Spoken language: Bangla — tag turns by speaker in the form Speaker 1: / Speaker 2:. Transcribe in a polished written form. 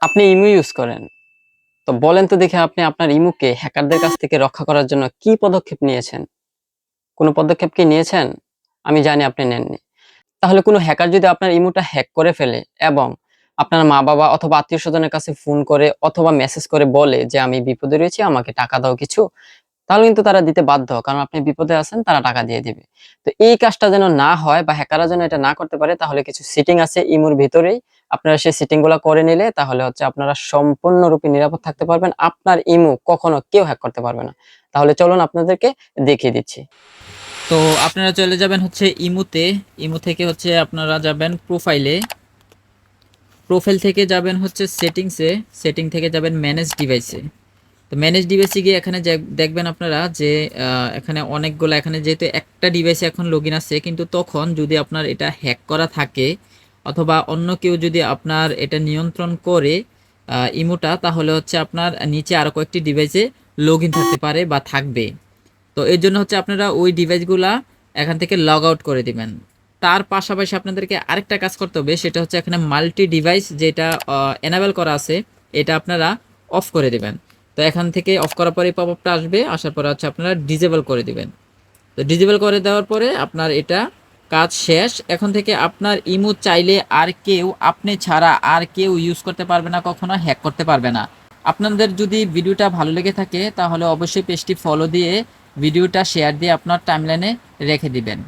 Speaker 1: আপনি ইমো ইউজ করেন। তো বলেন তো দেখি আপনি আপনার ইমোকে হ্যাকারদের কাছ থেকে রক্ষা করার জন্য কি পদক্ষেপ নিয়েছেন? কোন পদক্ষেপ কি নিয়েছেন? আমি জানি আপনি নেননি। তাহলে কোন হ্যাকার যদি আপনার ইমোটা হ্যাক করে ফেলে এবং আপনার মা-বাবা অথবা আত্মীয়স্বজনের কাছে ফোন করে অথবা মেসেজ করে বলে যে, "আমি বিপদে রয়েছি, আমাকে টাকা দাও কিছু।" তাহলে কিন্তু তারা দিতে বাধ্য। কারণ আপনি বিপদে আছেন, তারা টাকা দিয়ে দিবে। তো এই কাজটা যেন না হয় বা হ্যাকাররা যেন এটা না করতে পারে তাহলে কিছু সেটিং আছে ইমোর ভিতরেই। আপনারা সেই সেটিং গুলা করে নিলে তাহলে হচ্ছে আপনারা সম্পূর্ণরূপে নিরাপদ থাকতে পারবেন। আপনার ইমো কখনো কেউ হ্যাক করতে পারবে না। তাহলে চলুন আপনাদেরকে দেখিয়ে দিচ্ছি।
Speaker 2: তো আপনারা চলে যাবেন হচ্ছে ইমুতে। ইমু থেকে হচ্ছে আপনারা যাবেন প্রোফাইলে। প্রোফাইল থেকে যাবেন হচ্ছে সেটিংসে। সেটিং থেকে যাবেন ম্যানেজ ডিভাইসে। তো ম্যানেজ ডিভাইসে গিয়ে এখানে দেখবেন আপনারা যে এখানে অনেকগুলো, এখানে যেহেতু একটা ডিভাইসে এখন লগ ইন আছে, কিন্তু তখন যদি আপনার এটা হ্যাক করা থাকে অথবা অন্য কেউ যদি আপনার এটা নিয়ন্ত্রণ করে ইমোটা, তাহলে হচ্ছে আপনার নিচে আরও কয়েকটি ডিভাইসে লগ ইন থাকতে পারে বা থাকবে। তো এর জন্য হচ্ছে আপনারা ওই ডিভাইসগুলা এখান থেকে লগ আউট করে দিবেন। তার পাশাপাশি আপনাদেরকে আরেকটা কাজ করতে হবে, সেটা হচ্ছে এখানে মাল্টি ডিভাইস যেটা এনাবেল করা আছে, এটা আপনারা অফ করে দিবেন। তো এখান থেকে অফ করার পরে পপ আপটা আসবে, আসার পরে হচ্ছে আপনারা ডিজেবল করে দিবেন। তো ডিজেবল করে দেওয়ার পরে আপনার এটা কাজ শেষ। এখন থেকে আপনার ইমো চাইলে আর কেউ, আপনি ছাড়া আর কেউ ইউজ করতে পারবে না, কখনো হ্যাক করতে পারবে না। আপনাদের যদি ভিডিওটা ভালো লেগে থাকে তাহলে অবশ্যই পেজটি ফলো দিয়ে ভিডিওটা শেয়ার দিয়ে আপনার টাইমলাইনে রেখে দিবেন।